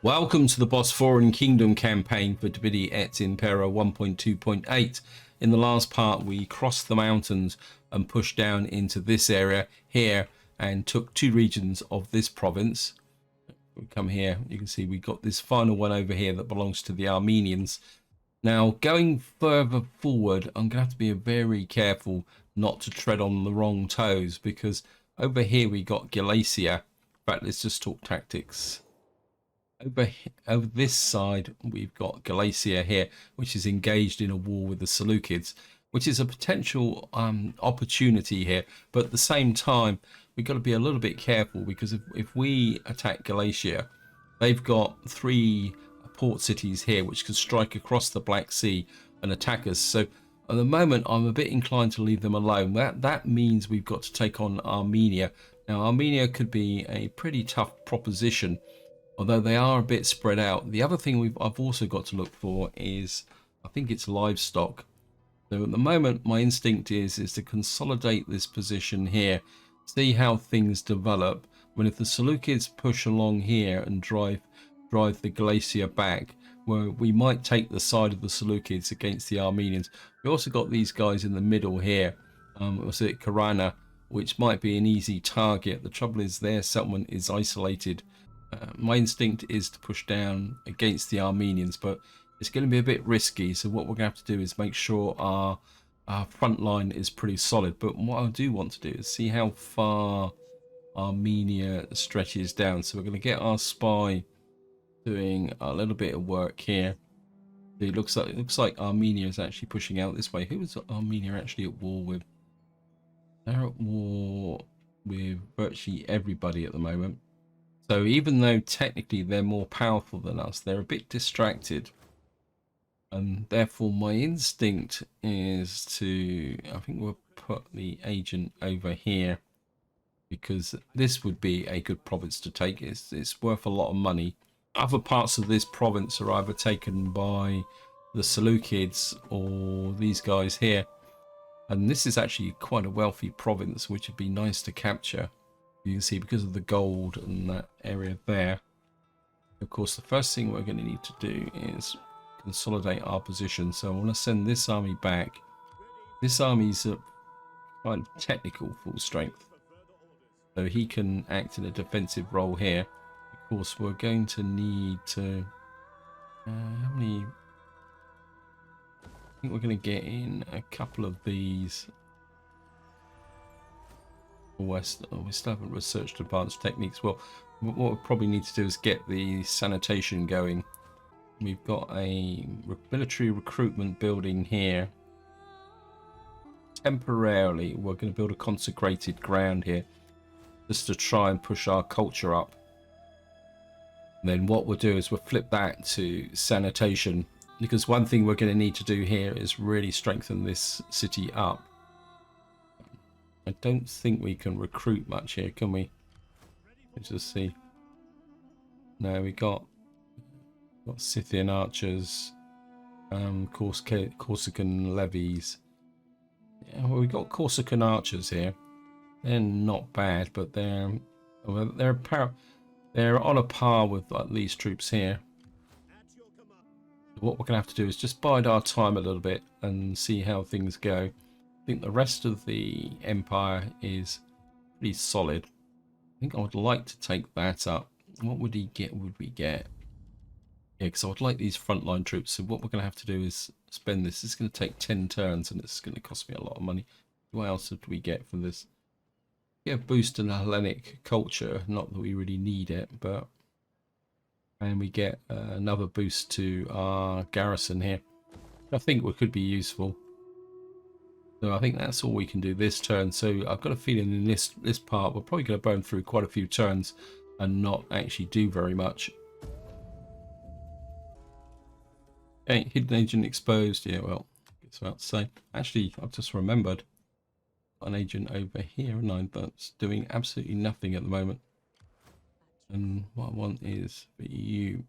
Welcome to the Bosporan Kingdom campaign for Et Impera 1.2.8. In the last part, we crossed the mountains and pushed down into this area here and took two regions of this province. We come here, you can see we got this final one over here that belongs to the Armenians. Now, going further forward, I'm going to have to be very careful not to tread on the wrong toes, because over here we got Galatia. In fact, let's just talk tactics. Over this side, we've got Galatia here, which is engaged in a war with the Seleucids, which is a potential opportunity here. But at the same time, we've got to be a little bit careful, because if we attack Galatia, they've got three port cities here which can strike across the Black Sea and attack us. So at the moment, I'm a bit inclined to leave them alone. That means we've got to take on Armenia. Now, Armenia could be a pretty tough proposition, although they are a bit spread out. The other thing I've also got to look for is, I think it's livestock. So at the moment, my instinct is to consolidate this position here, see how things develop. When if the Seleucids push along here and drive the Galatia back, where we might take the side of the Seleucids against the Armenians. We also got these guys in the middle here, was it Karana, which might be an easy target. The trouble is their settlement is isolated. My instinct is to push down against the Armenians, but it's going to be a bit risky. So what we're going to have to do is make sure our front line is pretty solid. But what I do want to do is see how far Armenia stretches down. So we're going to get our spy doing a little bit of work here. It looks like Armenia is actually pushing out this way. Who is Armenia actually at war with? They're at war with virtually everybody at the moment. So even though technically they're more powerful than us, they're a bit distracted. And therefore my instinct is to, I think we'll put the agent over here, because this would be a good province to take. It's worth a lot of money. Other parts of this province are either taken by the Seleucids or these guys here. And this is actually quite a wealthy province, which would be nice to capture. You can see because of the gold and that area there. Of course, the first thing we're going to need to do is consolidate our position. So I want to send this army back. This army's at kind of technical full strength, so he can act in a defensive role here. Of course, we're going to need to... how many... I think we're going to get in a couple of these. We still haven't researched advanced techniques. Well, what we probably need to do is get the sanitation going. We've got a military recruitment building here. Temporarily, we're going to build a consecrated ground here, just to try and push our culture up. And then what we'll do is we'll flip that to sanitation, because one thing we're going to need to do here is really strengthen this city up. I don't think we can recruit much here, can we? Let's just see. No, we got Scythian archers, Corsican levies. Yeah, well, we got Corsican archers here. They're not bad, but they're on a par with these troops here. What we're gonna have to do is just bide our time a little bit and see how things go. I think the rest of the empire is pretty solid. I think I would like to take that up. What would we get? Yeah, because I would like these frontline troops. So what we're going to have to do is spend this. It's going to take 10 turns, and it's going to cost me a lot of money. What else did we get from this? Yeah, boost in Hellenic culture. Not that we really need it, but... And we get another boost to our garrison here. I think could be useful. So I think that's all we can do this turn. So I've got a feeling in this part we're probably going to burn through quite a few turns and not actually do very much. Okay, hidden agent exposed. Yeah, well, it's about to say. Actually, I've just remembered an agent over here, and that's doing absolutely nothing at the moment. And what I want is for you.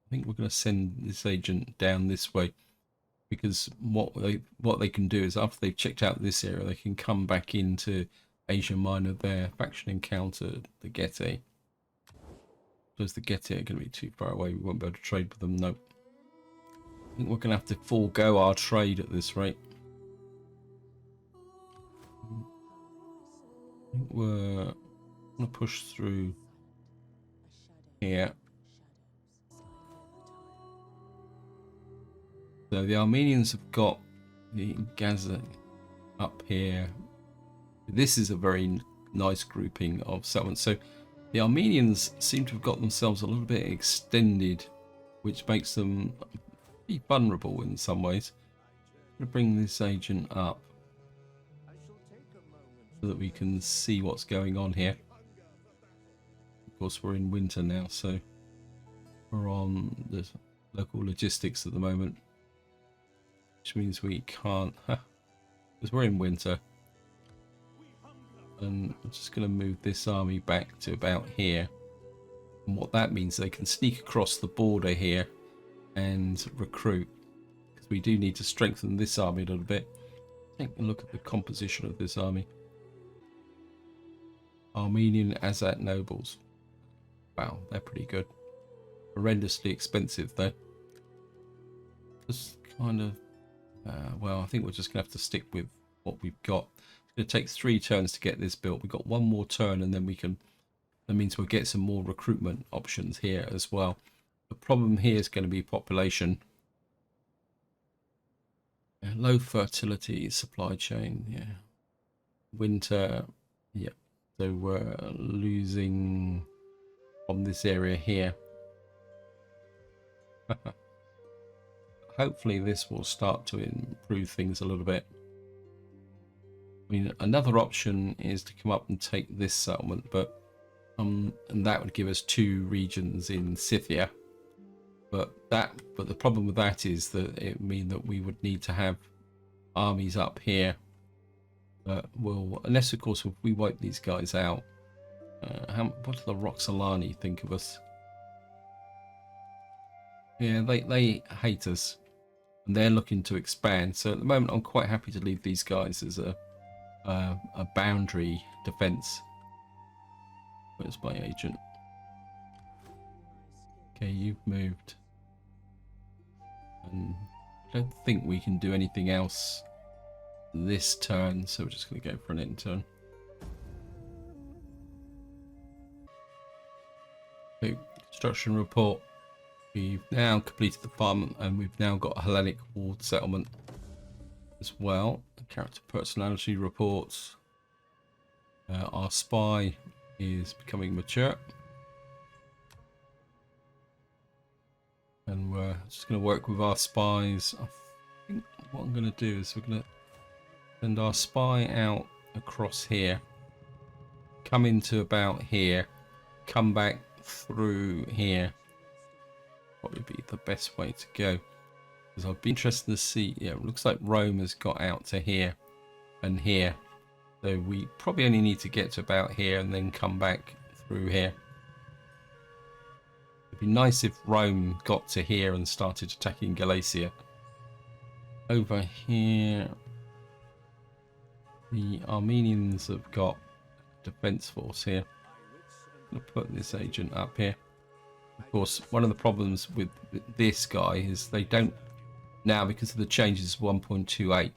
I think we're going to send this agent down this way, because what they can do is after they've checked out this area, they can come back into Asia Minor. Their faction encountered the Getae. Those that get it are going to be too far away. We won't be able to trade with them. No. I think we're going to have to forego our trade at this rate. I think we're going to push through here. So the Armenians have got the Gaza up here. This is a very nice grouping of settlements. So the Armenians seem to have got themselves a little bit extended, which makes them be vulnerable in some ways. I'm going to bring this agent up so that we can see what's going on here. Of course, we're in winter now, so we're on the local logistics at the moment, which means we can't, because we're in winter. And I'm just going to move this army back to about here. And what that means, they can sneak across the border here and recruit, because we do need to strengthen this army a little bit. Take a look at the composition of this army. Armenian Azat nobles. Wow, they're pretty good. Horrendously expensive though. Just kind of, well, I think we're just going to have to stick with what we've got. It's going to take 3 turns to get this built. We've got 1 more turn and then we can, that means we'll get some more recruitment options here as well. The problem here is going to be population. Low fertility, supply chain, yeah. Winter, yeah. So we're losing from this area here. Hopefully this will start to improve things a little bit. I mean, another option is to come up and take this settlement, but and that would give us 2 regions in Scythia. But the problem with that is that it would mean that we would need to have armies up here. Well, unless of course if we wipe these guys out. What do the Roxolani think of us? Yeah, they hate us, and they're looking to expand. So at the moment, I'm quite happy to leave these guys as a boundary defense. Where's my agent? Okay, you've moved, and I don't think we can do anything else this turn, so we're just going to go for an end turn. Okay, construction report. We've now completed the farm and we've now got a Hellenic walled settlement as well. Character personality reports. Our spy is becoming mature. And we're just going to work with our spies. I think what I'm going to do is we're going to send our spy out across here. Come into about here. Come back through here. Probably be the best way to go, because I'd be interested to see. Yeah, it looks like Rome has got out to here and here, so we probably only need to get to about here and then come back through here. It'd be nice if Rome got to here and started attacking Galatia. Over here, the Armenians have got defense force here. I'm going to put this agent up here. Of course, one of the problems with this guy is they don't now, because of the changes 1.28,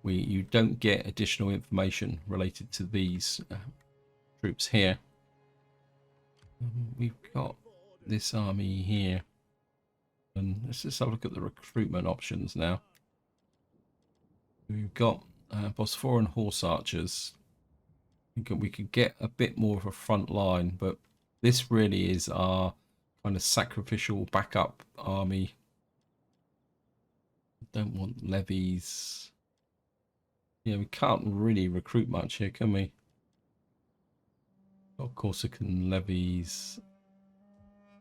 you don't get additional information related to these troops here. We've got this army here, and let's just have a look at the recruitment options now. We've got Bosporan horse archers. We could get a bit more of a front line, but this really is our kind of sacrificial backup army. Don't want levies. Yeah, we can't really recruit much here, can we? Of course, it can levies.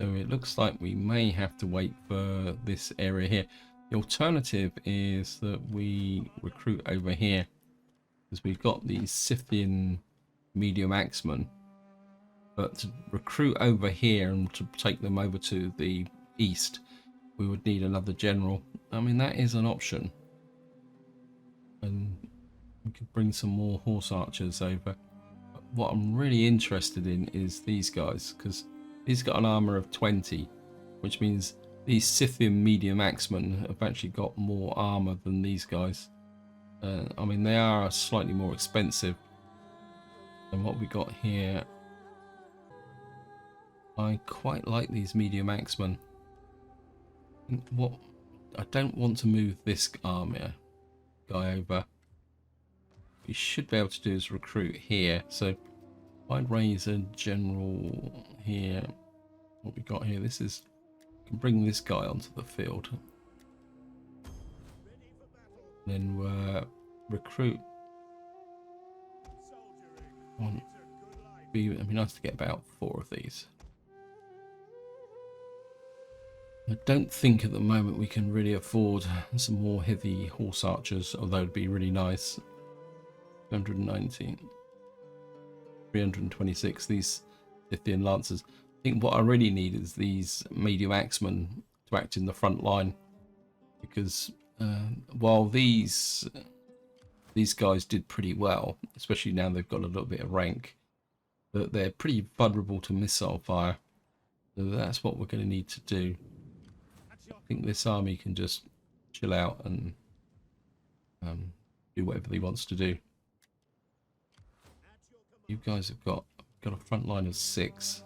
So it looks like we may have to wait for this area here. The alternative is that we recruit over here, because we've got these Scythian medium axemen. But to recruit over here and to take them over to the east, we would need another general. I mean, that is an option. And we could bring some more horse archers over. But what I'm really interested in is these guys, because He's got an armor of 20, which means these Scythian medium axemen have actually got more armor than these guys. I mean, they are slightly more expensive than what we got here. I quite like these medium axemen. What I don't want to move this armor guy over. We should be able to do is recruit here. So if I raise a general here, what we got here, this is, can bring this guy onto the field. Then recruit. It'd be nice to get about 4 of these. I don't think at the moment we can really afford some more heavy horse archers, although it'd be really nice. 219, 326, these Scythian lancers. I think what I really need is these medium axemen to act in the front line, because while these guys did pretty well, especially now they've got a little bit of rank, but they're pretty vulnerable to missile fire. So that's what we're going to need to do. I think this army can just chill out and do whatever he wants to do. You guys have got a front line of 6.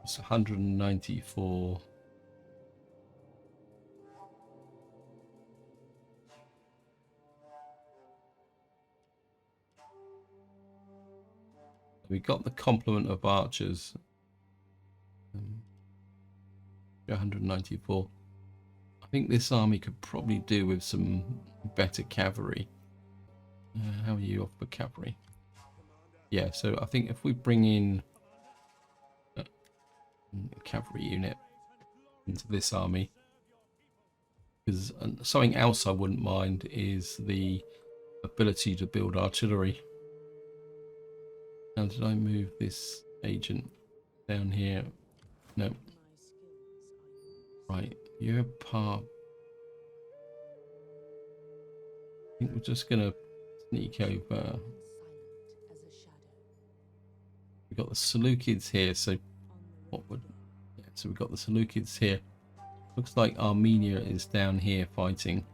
It's 194. We got the complement of archers. 194. I think this army could probably do with some better cavalry. How are you off for cavalry? Yeah, so I think if we bring in a cavalry unit into this army, because something else I wouldn't mind is the ability to build artillery. Now, did I move this agent down here? No. Right, you're part. I think we're just gonna sneak over. We've got the Seleucids here, so what would? Yeah, so we've got the Seleucids here. Looks like Armenia is down here fighting.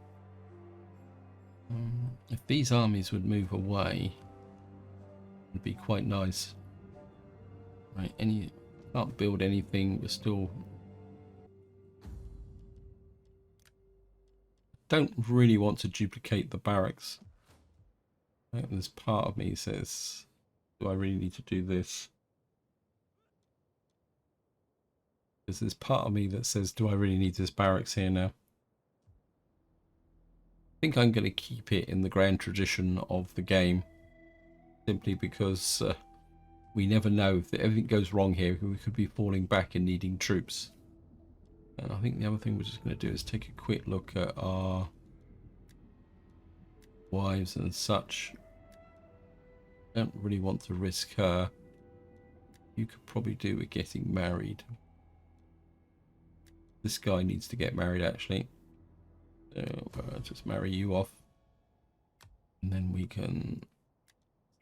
If these armies would move away, it'd be quite nice. Right, can't build anything. We're still. Don't really want to duplicate the barracks. Right, there's part of me says, do I really need to do this? Because there's part of me that says, do I really need this barracks here now? I think I'm going to keep it in the grand tradition of the game, simply because we never know. If everything goes wrong here, we could be falling back and needing troops. And I think the other thing we're just going to do is take a quick look at our wives and such. Don't really want to risk her. You could probably do with getting married. This guy needs to get married, actually. So just marry you off. And then we can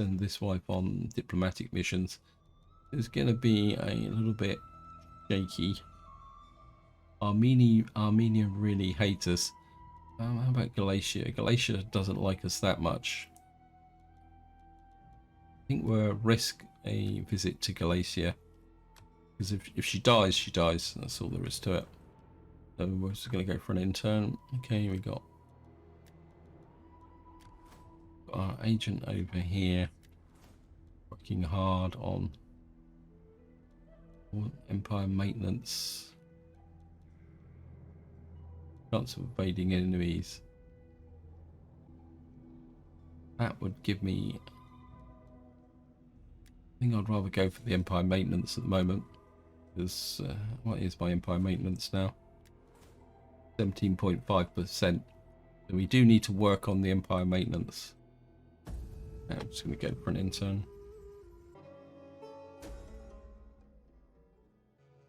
send this wife on diplomatic missions. It's going to be a little bit shaky. Armenia really hates us. How about Galatia? Galatia doesn't like us that much. I think we'll risk a visit to Galatia, because if she dies, she dies. That's all there is to it. So we're just going to go for an intern. Okay, we got our agent over here working hard on empire maintenance. Chance of evading enemies. That would give me. I think I'd rather go for the empire maintenance at the moment. Because what is my empire maintenance now? 17.5%. So we do need to work on the empire maintenance. Now I'm just going to go for an intern.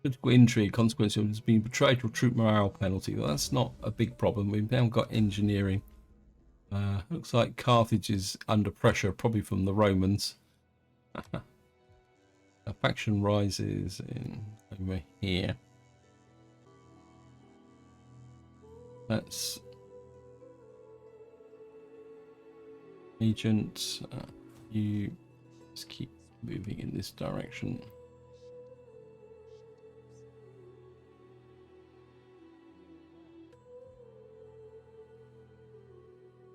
Political intrigue, consequence has been betrayed or troop morale penalty. Well, that's not a big problem. We've now got engineering. Looks like Carthage is under pressure, probably from the Romans. A faction rises in over here. That's agent. You just keep moving in this direction.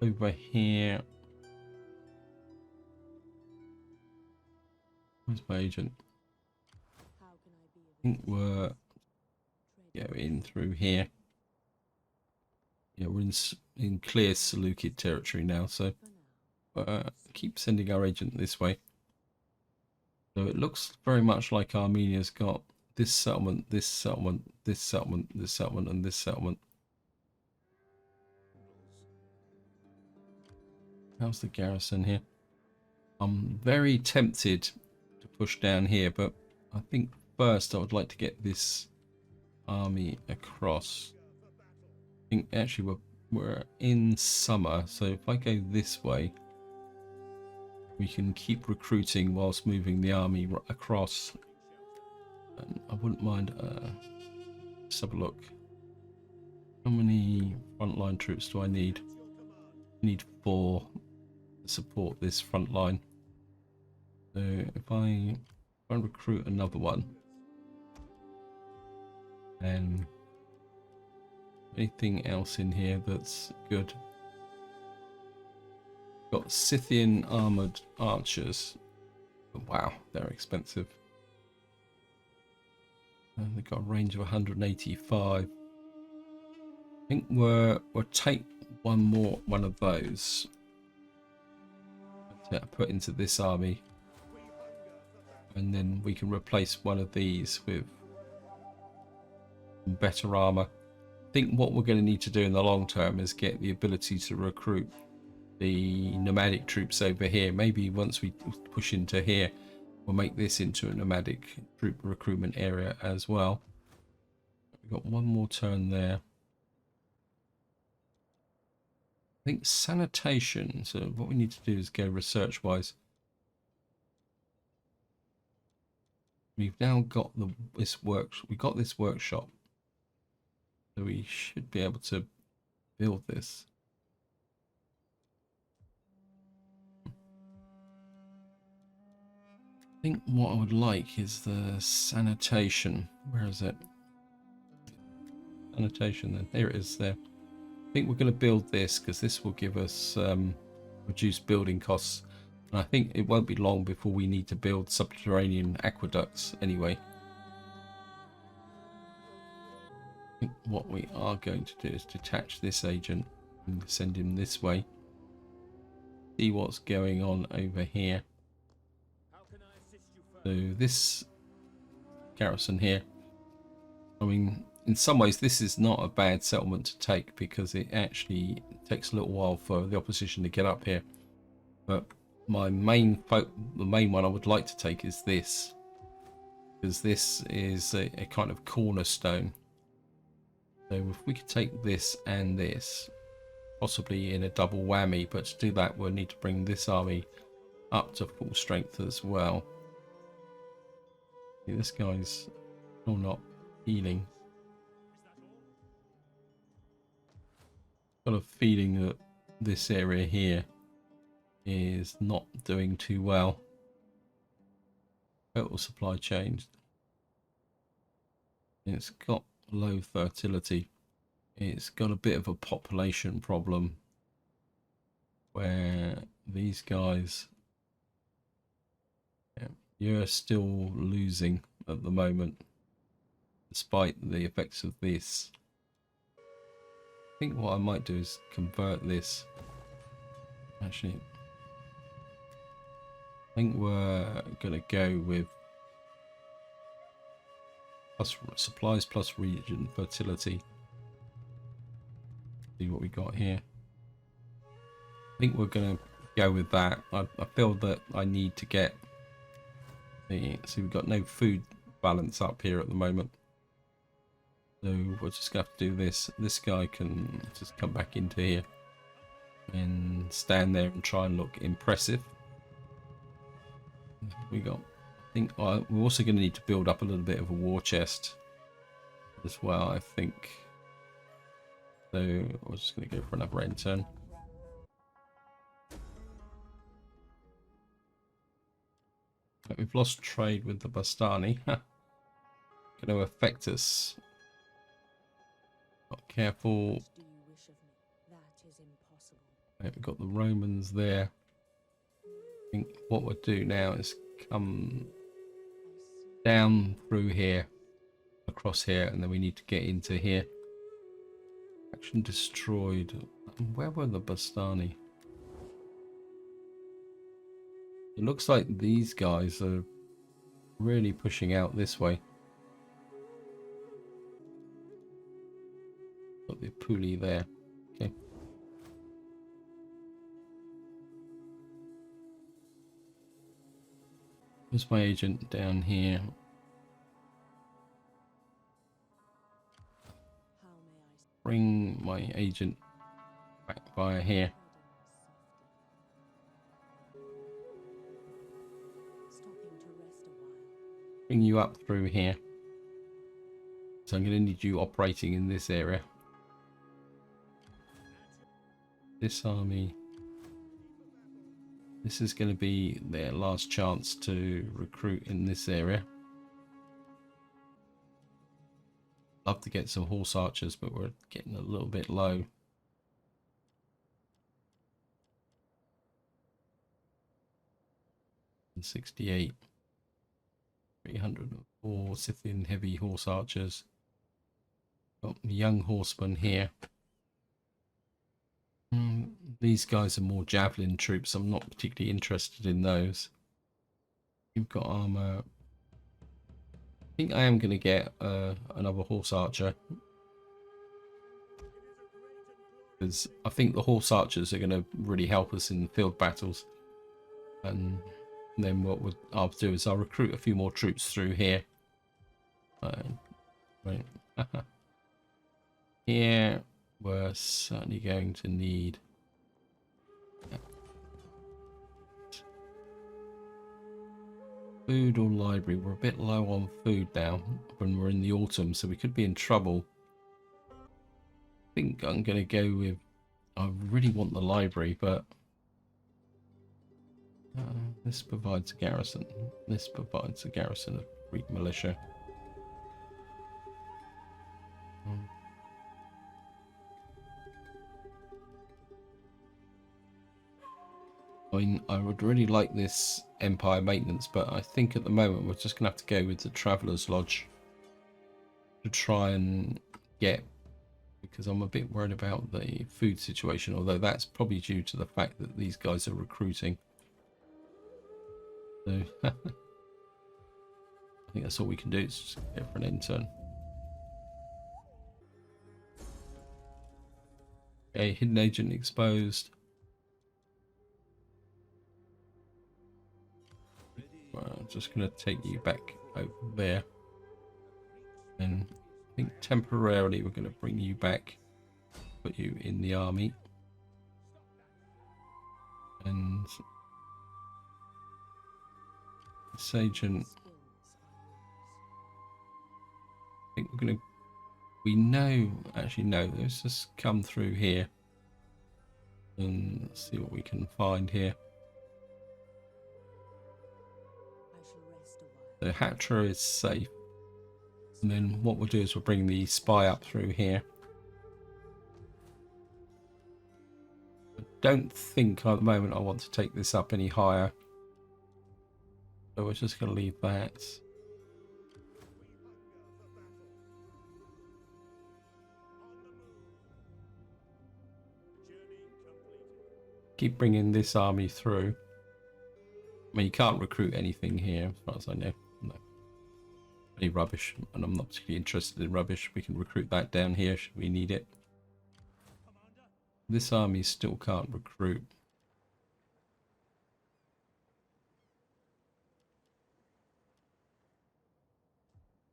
Over here. Where's my agent? I think we're going through here. Yeah, we're in clear Seleucid territory now, so keep sending our agent this way. So it looks very much like Armenia's got this settlement, this settlement, this settlement, this settlement, and this settlement. How's the garrison here? I'm very tempted to push down here, but I think first I would like to get this army across. I think actually we're in summer, so if I go this way, we can keep recruiting whilst moving the army across. And I wouldn't mind. Let's have a look. How many frontline troops do I need? I need 4 to support this front line. So if I recruit another one, and anything else in here that's good? Got Scythian armored archers. Wow, they're expensive. And they've got a range of 185. I think we'll take one of those to put into this army, and then we can replace one of these with better armor. I think what we're going to need to do in the long term is get the ability to recruit the nomadic troops over here. Maybe once we push into here, we'll make this into a nomadic troop recruitment area as well. We've got one more turn there. I think sanitation. So what we need to do is go research wise. We've now got this workshop. So we should be able to build this. I think what I would like is the sanitation. Where is it? Sanitation, then. There it is there. I think we're going to build this because this will give us reduced building costs. And I think it won't be long before we need to build subterranean aqueducts anyway. I think what we are going to do is detach this agent and send him this way. See what's going on over here. So this garrison here, I mean, in some ways this is not a bad settlement to take because it actually takes a little while for the opposition to get up here. But the main one I would like to take is this, because this is a kind of cornerstone. So if we could take this and this, possibly in a double whammy, but to do that we'll need to bring this army up to full strength as well. See, this guy's still not healing. Got a feeling that this area here is not doing too well. Total supply chain. It's got low fertility. It's got a bit of a population problem where these guys, you're still losing at the moment despite the effects of this. I think what I might do is convert this. Actually, I think we're gonna go with plus supplies plus region fertility. See what we got here. I think we're gonna go with that. I feel that I need to get the, see, we've got no food balance up here at the moment, so we're just gonna have to do this. This guy can just come back into here. and stand there and try and look impressive. We got, I think we're also going to need to build up a little bit of a war chest as well, I think. So we're just going to go for another end turn. We've lost trade with the Bastani. Going to affect us. Not careful. Right, we've got the Romans there. I think what we'll do now is come down through here, across here, and then we need to get into here. Action destroyed. Where were the Bastani? It looks like these guys are really pushing out this way. Got the Puli there. Okay. Where's my agent down here? Bring my agent back via here. Bring you up through here. So I'm going to need you operating in this area. This army. This is going to be their last chance to recruit in this area. Love to get some horse archers, but we're getting a little bit low. And 68. 304 Scythian heavy horse archers. Got young horsemen here. These guys are more javelin troops. I'm not particularly interested in those. You've got armor. I think I am going to get another horse archer. Because I think the horse archers are going to really help us in field battles. And then what I'll do is I'll recruit a few more troops through here. Right. Here we're certainly going to need food or library. We're a bit low on food now when we're in the autumn, so we could be in trouble. I think I'm going to go with, I really want the library, but this provides a garrison. This provides a garrison of Greek militia. I mean, I would really like this Empire maintenance, but I think at the moment we're just going to have to go with the Traveller's Lodge to try and get, because I'm a bit worried about the food situation, although that's probably due to the fact that these guys are recruiting. So I think that's all we can do, is just go for an end turn. Okay, hidden agent exposed. I'm just going to take you back over there. And I think temporarily we're going to bring you back, put you in the army. And this agent, I think we're going to, we know, actually no, let's just come through here and see what we can find here. So Hatra is safe. And then what we'll do is we'll bring the spy up through here. I don't think at the moment I want to take this up any higher. So we're just going to leave that. Keep bringing this army through. I mean, you can't recruit anything here, as far as I know. No. Any rubbish, and I'm not particularly interested in rubbish. We can recruit that down here should we need it. This army still can't recruit.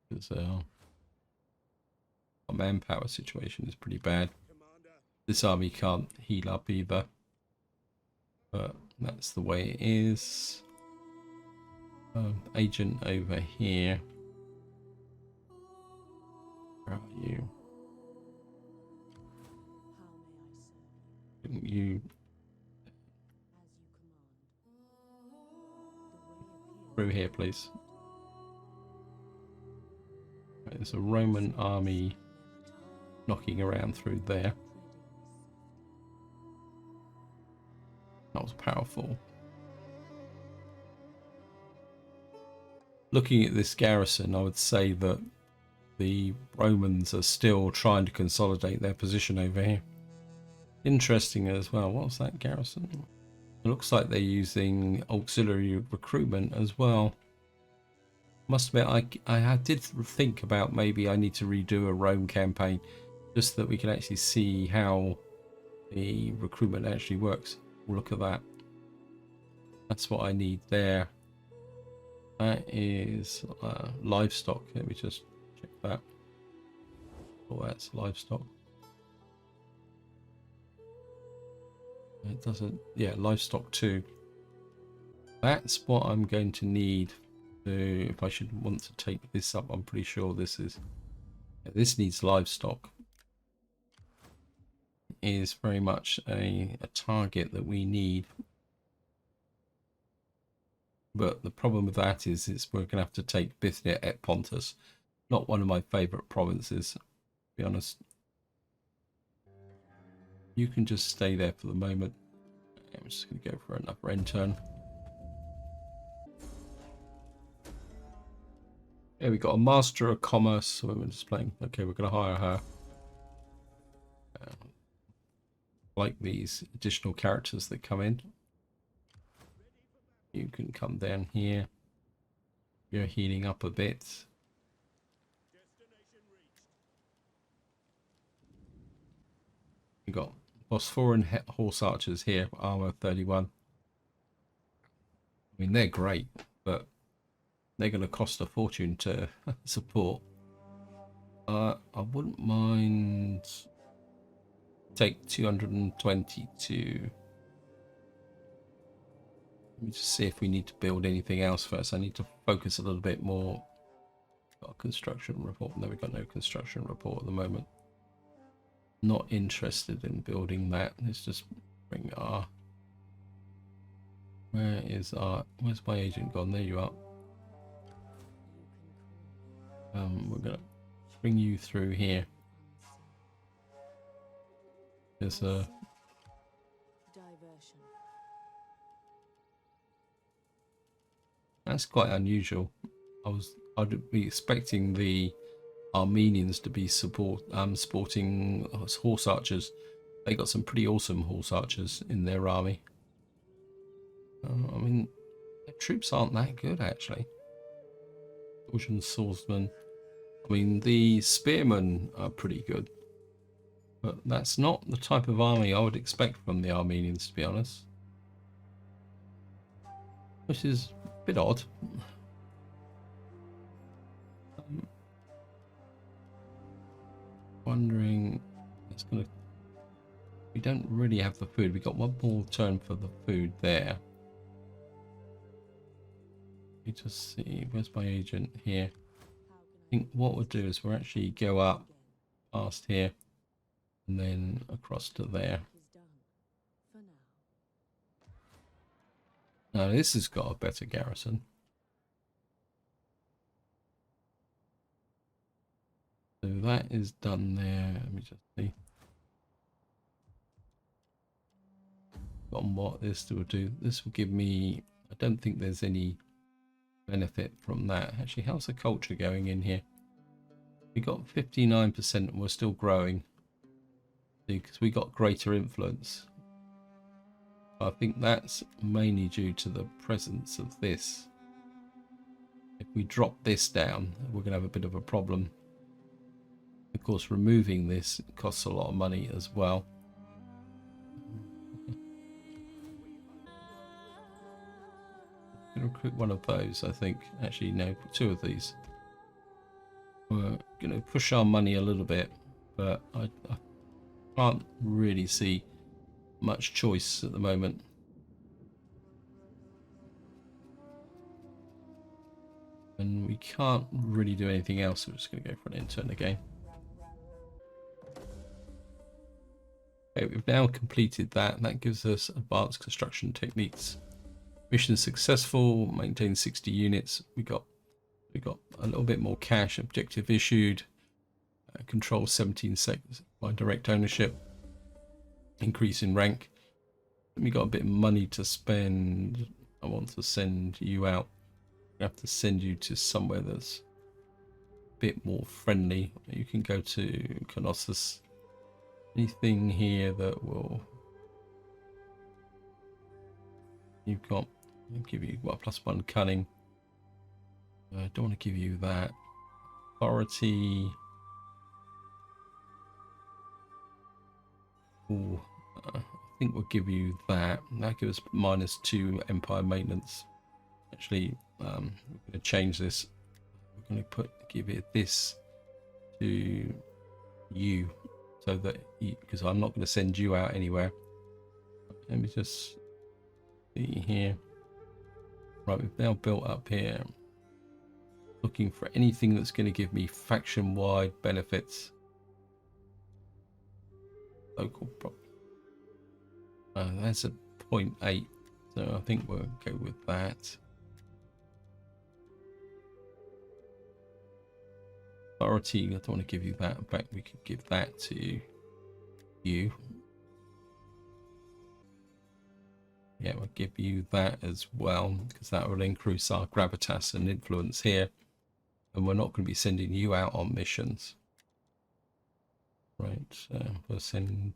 Because our manpower situation is pretty bad. This army can't heal up either. but that's the way it is. Agent over here. Where are you? You through here, please. There's a Roman army knocking around through there. That was powerful. Looking at this garrison, I would say that the Romans are still trying to consolidate their position over here. Interesting as well. What's that garrison? It looks like they're using auxiliary recruitment as well. Must admit, I did think about maybe I need to redo a Rome campaign just so that we can actually see how the recruitment actually works. Look at that. That's what I need there. That is livestock. Let me just check that. Oh, that's livestock. It doesn't. Yeah, livestock too. That's what I'm going to need to, if I should want to take this up. I'm pretty sure this is. Yeah, this needs livestock. Is very much a target that we need. But the problem with that is we're going to have to take Bithynia et Pontus. Not one of my favourite provinces, to be honest. You can just stay there for the moment. I'm just going to go for another end turn. Yeah, we got a Master of Commerce. Women displaying. Okay, we're going to hire her. Like these additional characters that come in. You can come down here. You're healing up a bit. You got Bosporan horse archers here, armor 31. I mean, they're great, but they're going to cost a fortune to support. I wouldn't mind. Take 222. Let me just see if we need to build anything else first. I need to focus a little bit more. Got a construction report. No, we've got no construction report at the moment. Not interested in building that. Let's just bring our. Where's my agent gone? There you are. We're gonna bring you through here. There's a diversion. That's quite unusual. I'd be expecting the Armenians to be sporting horse archers. They got some pretty awesome horse archers in their army. I mean, their troops aren't that good actually. Ocean swordsmen. I mean, the spearmen are pretty good. But that's not the type of army I would expect from the Armenians, to be honest. Which is a bit odd. Wondering, it's gonna. We don't really have the food. We got one more turn for the food there. Let me just see. Where's my agent here? I think what we'll do is we'll actually go up past here. And then across to there. Now this has got a better garrison. So that is done there. Let me just see. On what this will do. This will give me. I don't think there's any benefit from that. Actually, how's the culture going in here? We got 59% and we're still growing. Because we got greater influence. I think that's mainly due to the presence of this. If we drop this down, we're going to have a bit of a problem. Of course, removing this costs a lot of money as well. I'm going to recruit one of those, I think. Actually, no, two of these. We're going to push our money a little bit, but I can't really see much choice at the moment. And we can't really do anything else, so we're just going to go for an intern again. Okay, we've now completed that. That gives us advanced construction techniques. Mission successful, maintain 60 units. We got a little bit more cash. Objective issued. Control 17 seconds by direct ownership. Increase in rank. We got a bit of money to spend. I want to send you out. I have to send you to somewhere that's a bit more friendly. You can go to Colossus. Anything here that will... You've got... I'll give you what, +1 cunning. I don't want to give you that. Authority. Ooh, I think we'll give you that. That gives us -2 Empire maintenance. Actually, we're going to change this. We're going to give it this to you, so that because I'm not going to send you out anywhere. Let me just see here. Right, we've now built up here. Looking for anything that's going to give me faction-wide benefits. Local problem. That's a 0.8, so I think we'll go with that. Authority, I don't want to give you that. In fact, we could give that to you. Yeah, we'll give you that as well, because that will increase our gravitas and influence here. And we're not going to be sending you out on missions. Right, we'll send...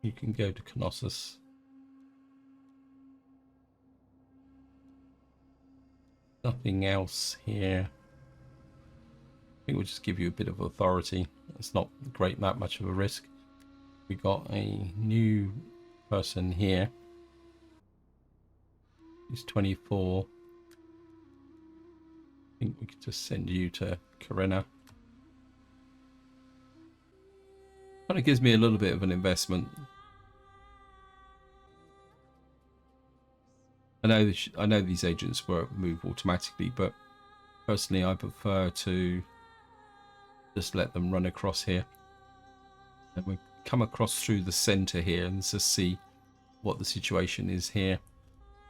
You can go to Colossus. Nothing else here. I think we'll just give you a bit of authority. It's not great, that much of a risk. We got a new person here. He's 24. I think we could just send you to Corinna. Kind of gives me a little bit of an investment. I know these agents won't move automatically, but personally I prefer to just let them run across here. And we come across through the center here and just see what the situation is here.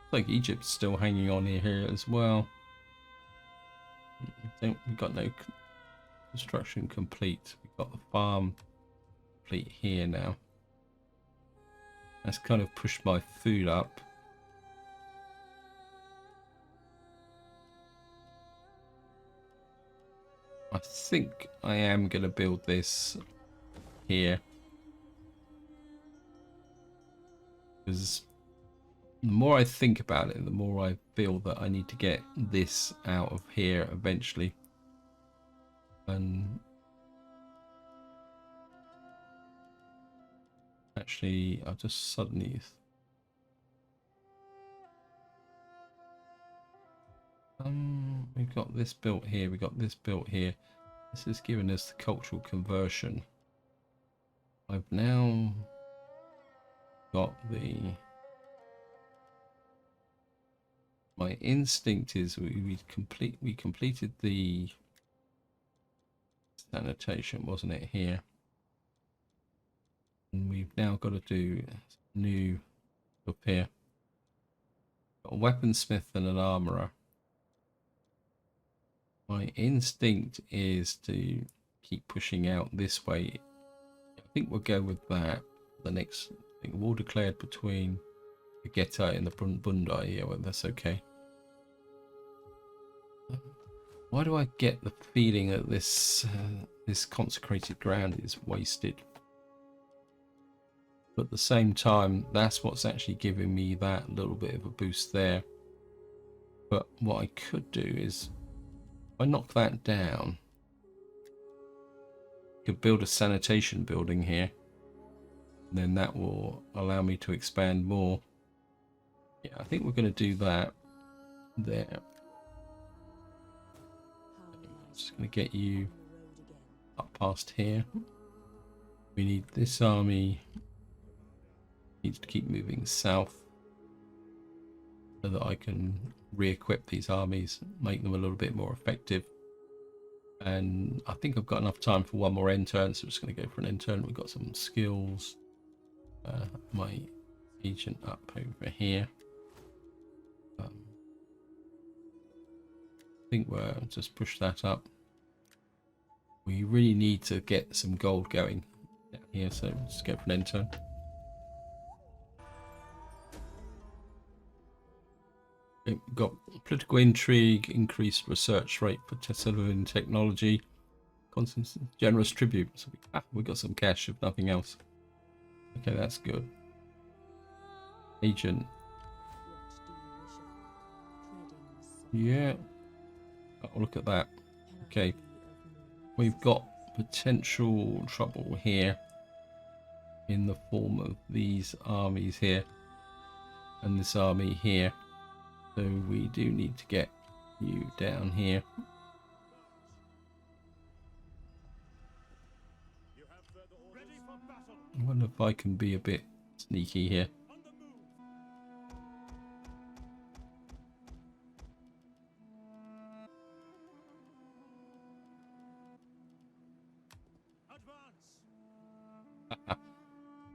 It's like Egypt's still hanging on here as well. We've got no construction complete. We've got the farm complete here now. That's kind of pushed my food up. I think I am going to build this here, because the more I think about it, the more I feel that I need to get this out of here eventually. And actually, I'll just suddenly... we've got this built here, we got this built here. This has given us the cultural conversion. I've now got the... My instinct is we completed the sanitation, wasn't it, here? And we've now got to do new up here. Got a weaponsmith and an armorer. My instinct is to keep pushing out this way. I think we'll go with that. The next thing, war declared between the Geta and the Bundai. Yeah, well, that's okay. Why do I get the feeling that this consecrated ground is wasted? But at the same time, that's what's actually giving me that little bit of a boost there. But what I could do is, if I knock that down, I could build a sanitation building here. And then that will allow me to expand more. Yeah, I think we're going to do that there. I'm just going to get you up past here. We need this army. Needs to keep moving south. so that I can re-equip these armies, make them a little bit more effective. And I think I've got enough time for one more end turn, so I'm just going to go for an end turn. We've got some skills. My agent up over here. I think we'll just push that up. We really need to get some gold going down here, so let's go for an end turn. We've got political intrigue, increased research rate for Tessalonian technology, constant generous tribute. So we got some cash if nothing else. Okay, that's good. Agent. Yeah. Oh, look at that. Okay. We've got potential trouble here in the form of these armies here and this army here. So we do need to get you down here. I wonder if I can be a bit sneaky here.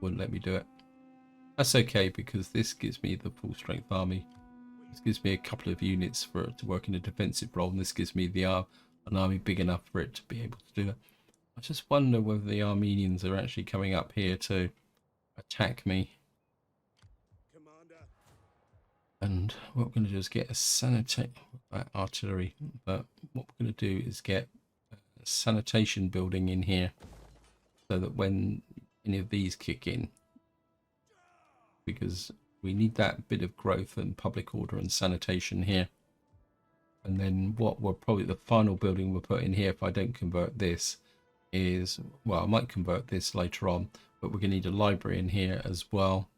Wouldn't let me do it. That's okay, because this gives me the full strength army. This gives me a couple of units for it to work in a defensive role, and this gives me the an army big enough for it to be able to do that. I just wonder whether the Armenians are actually coming up here to attack me. Commander. And what we're going to do is get a artillery, but what we're going to do is get a sanitation building in here, so that when any of these kick in, because we need that bit of growth and public order and sanitation here. And then what will probably the final building we'll put in here, if I don't convert this, is, well, I might convert this later on, but we're going to need a library in here as well,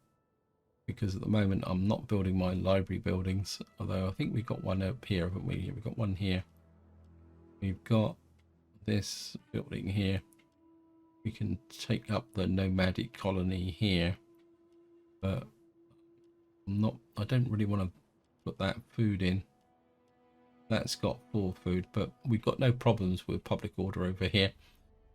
because at the moment I'm not building my library buildings, although I think we've got one up here, haven't we? We've got one here. We've got this building here. We can take up the nomadic colony here, but I don't really want to put that food in. That's got 4 food, but we've got no problems with public order over here.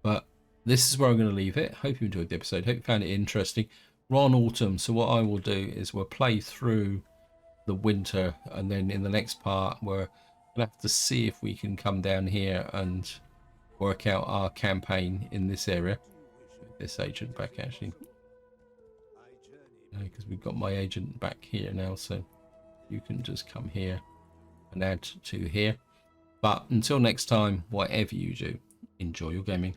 But this is where I'm going to leave it. Hope you enjoyed the episode. Hope you found it interesting. We're on autumn, so what I will do is we'll play through the winter, and then in the next part we're going to have to see if we can come down here and work out our campaign in this area. This agent back, actually, because we've got my agent back here now, so you can just come here and add to here. But until next time, whatever you do, enjoy your gaming.